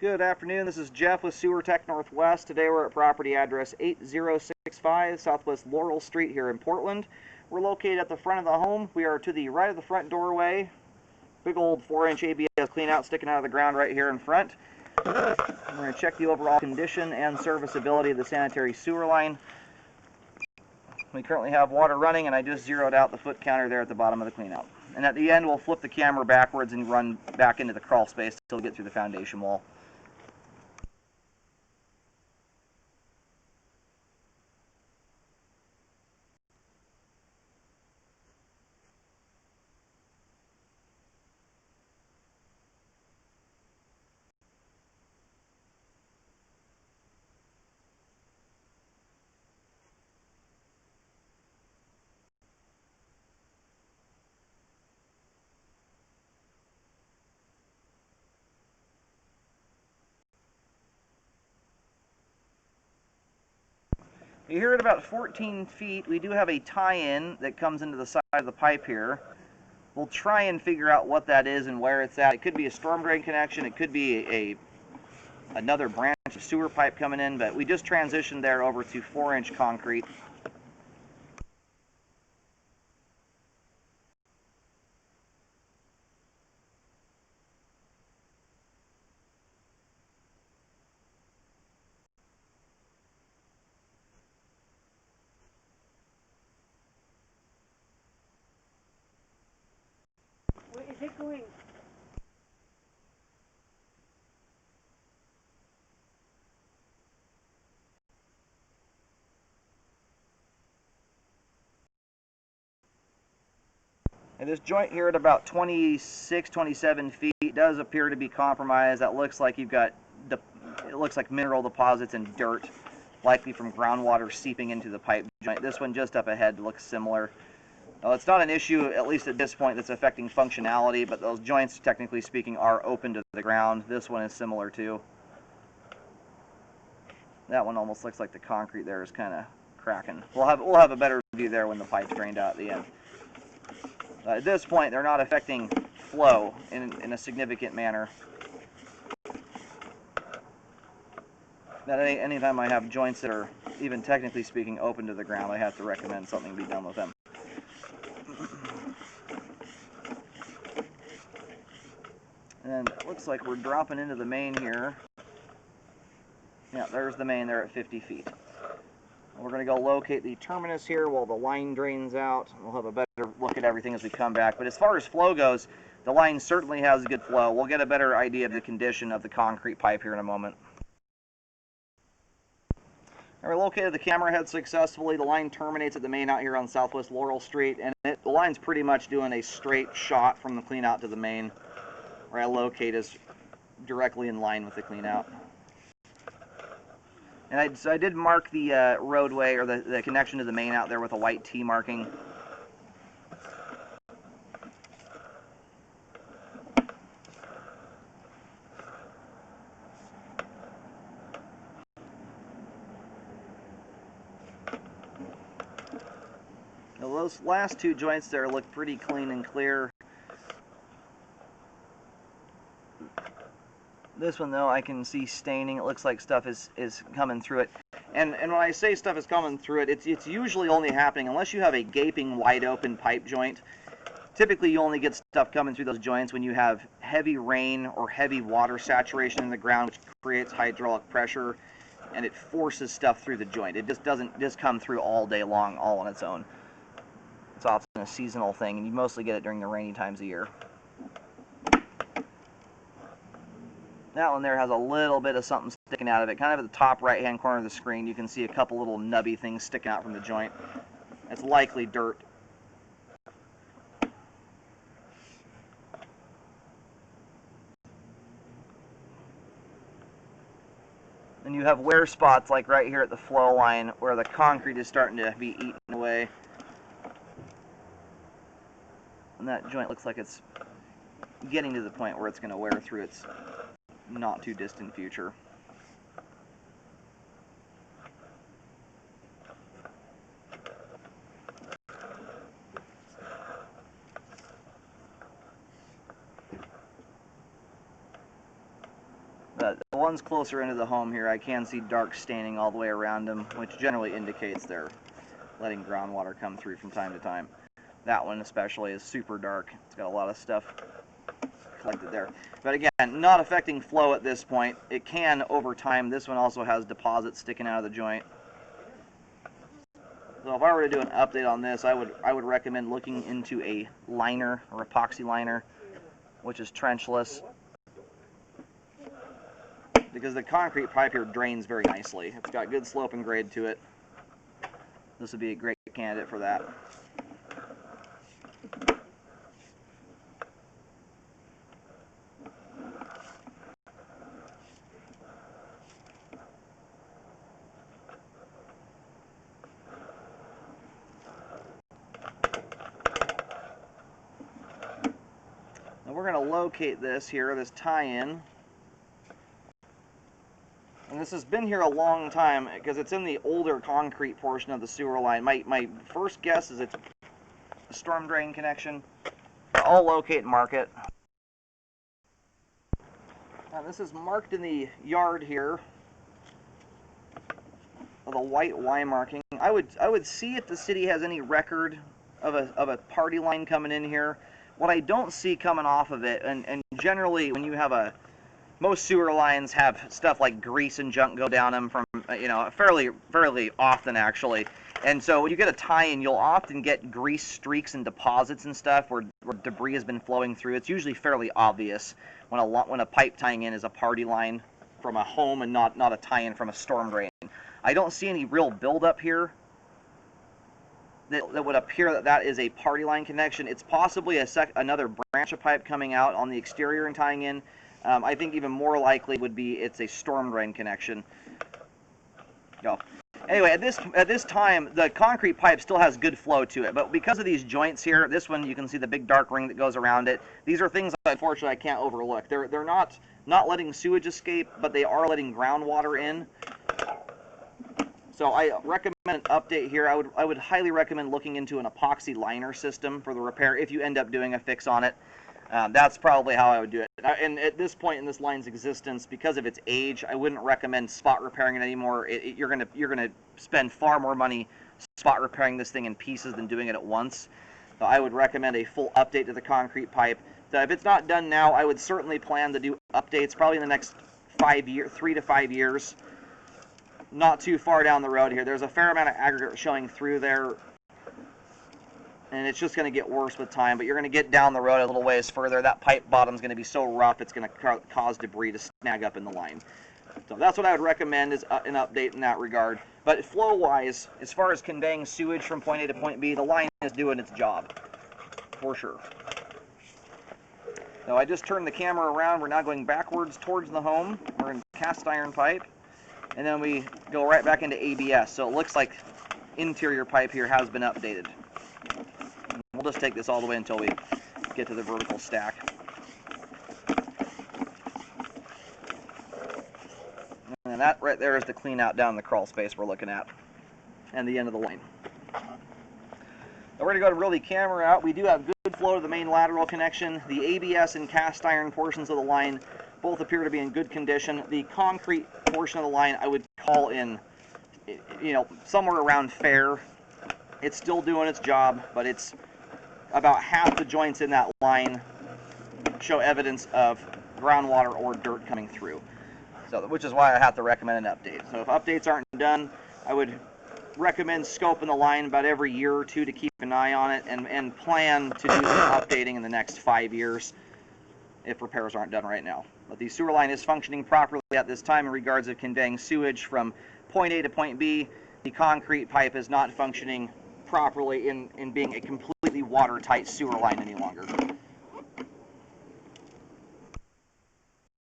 Good afternoon, this is Jeff with Sewer Tech Northwest. Today we're at property address 8065 Southwest Laurel Street here in Portland. We're located at the front of the home. We are to the right of the front doorway. Big old 4-inch ABS cleanout sticking out of the ground right here in front. We're going to check the overall condition and serviceability of the sanitary sewer line. We currently have water running, and I just zeroed out the foot counter there at the bottom of the cleanout. And at the end, we'll flip the camera backwards and run back into the crawl space until we get through the foundation wall. Here at about 14 feet, we do have a tie-in that comes into the side of the pipe here. We'll try and figure out what that is and where it's at. It could be a storm drain connection, it could be another branch of sewer pipe coming in, but we just transitioned there over to 4-inch concrete. Where is it going? And this joint here at about 26, 27 feet does appear to be compromised. That looks like you've got, it looks like mineral deposits and dirt, likely from groundwater seeping into the pipe joint. This one just up ahead looks similar. It's not an issue, at least at this point, that's affecting functionality, but those joints, technically speaking, are open to the ground. This one is similar too. That one almost looks like the concrete there is kind of cracking. We'll have a better view there when the pipe's drained out at the end. At this point, they're not affecting flow in a significant manner. Now, anytime I have joints that are, even technically speaking, open to the ground, I have to recommend something be done with them. And it looks like we're dropping into the main here. Yeah, there's the main there at 50 feet. We're going to go locate the terminus here while the line drains out. We'll have a better look at everything as we come back. But as far as flow goes, the line certainly has good flow. We'll get a better idea of the condition of the concrete pipe here in a moment. Now we're located the camera head successfully. The line terminates at the main out here on Southwest Laurel Street, and the line's pretty much doing a straight shot from the clean out to the main. Where I locate is directly in line with the clean out. And I did mark the roadway or the connection to the main out there with a white T marking. Now those last two joints there look pretty clean and clear. This one, though, I can see staining. It looks like stuff is coming through it. And when I say stuff is coming through it, it's usually only happening unless you have a gaping, wide-open pipe joint. Typically, you only get stuff coming through those joints when you have heavy rain or heavy water saturation in the ground, which creates hydraulic pressure, and it forces stuff through the joint. It just doesn't just come through all day long, all on its own. It's often a seasonal thing, and you mostly get it during the rainy times of year. That one there has a little bit of something sticking out of it. Kind of at the top right-hand corner of the screen, you can see a couple little nubby things sticking out from the joint. It's likely dirt. And you have wear spots like right here at the flow line where the concrete is starting to be eaten away. And that joint looks like it's getting to the point where it's going to wear through its not too distant future. the ones closer into the home here, I can see dark staining all the way around them, which generally indicates they're letting groundwater come through from time to time. That one especially is super dark. It's got a lot of stuff collected there. But again, not affecting flow at this point. It can over time. This one also has deposits sticking out of the joint. So if I were to do an update on this, I would recommend looking into a liner or epoxy liner, which is trenchless, because the concrete pipe here drains very nicely. It's got good slope and grade to it. This would be a great candidate for that. Now we're going to locate this here, this tie-in. And this has been here a long time because it's in the older concrete portion of the sewer line. My first guess is it's a storm drain connection. I'll locate and mark it. Now this is marked in the yard here with a white Y marking. I would see if the city has any record of a party line coming in here. What I don't see coming off of it, and generally when you have most sewer lines have stuff like grease and junk go down them from, fairly often actually. And so when you get a tie-in, you'll often get grease streaks and deposits and stuff where debris has been flowing through. It's usually fairly obvious when a pipe tying in is a party line from a home and not a tie-in from a storm drain. I don't see any real buildup here that would appear that is a party line connection. It's possibly another branch of pipe coming out on the exterior and tying in. I think even more likely would be it's a storm drain connection. Anyway, at this time, the concrete pipe still has good flow to it, but because of these joints here, this one you can see the big dark ring that goes around it. These are things that unfortunately I can't overlook. They're not letting sewage escape, but they are letting groundwater in. So I recommend an update here. I would highly recommend looking into an epoxy liner system for the repair if you end up doing a fix on it. That's probably how I would do it. And at this point in this line's existence, because of its age, I wouldn't recommend spot repairing it anymore. You're gonna spend far more money spot repairing this thing in pieces than doing it at once. So I would recommend a full update to the concrete pipe. So if it's not done now, I would certainly plan to do updates probably in the next 3 to 5 years. Not too far down the road here. There's a fair amount of aggregate showing through there, and it's just going to get worse with time, but you're going to get down the road a little ways further. That pipe bottom's going to be so rough it's going to cause debris to snag up in the line. So that's what I would recommend, is an update in that regard. But flow-wise, as far as conveying sewage from point A to point B, the line is doing its job, for sure. Now I just turned the camera around. We're now going backwards towards the home. We're in cast iron pipe, and then we go right back into ABS. So it looks like interior pipe here has been updated. We'll just take this all the way until we get to the vertical stack. And that right there is the clean out down the crawl space we're looking at, and the end of the lane. Now we're going to go to reel the camera out. We do have good flow to the main lateral connection. The ABS and cast iron portions of the line both appear to be in good condition. The concrete portion of the line I would call in, somewhere around fair. It's still doing its job, but it's about half the joints in that line show evidence of groundwater or dirt coming through. So, which is why I have to recommend an update. So if updates aren't done, I would recommend scoping the line about every year or two to keep an eye on it, and plan to do some updating in the next 5 years if repairs aren't done right now. But the sewer line is functioning properly at this time in regards of conveying sewage from point A to point B. The concrete pipe is not functioning properly in being a completely watertight sewer line any longer.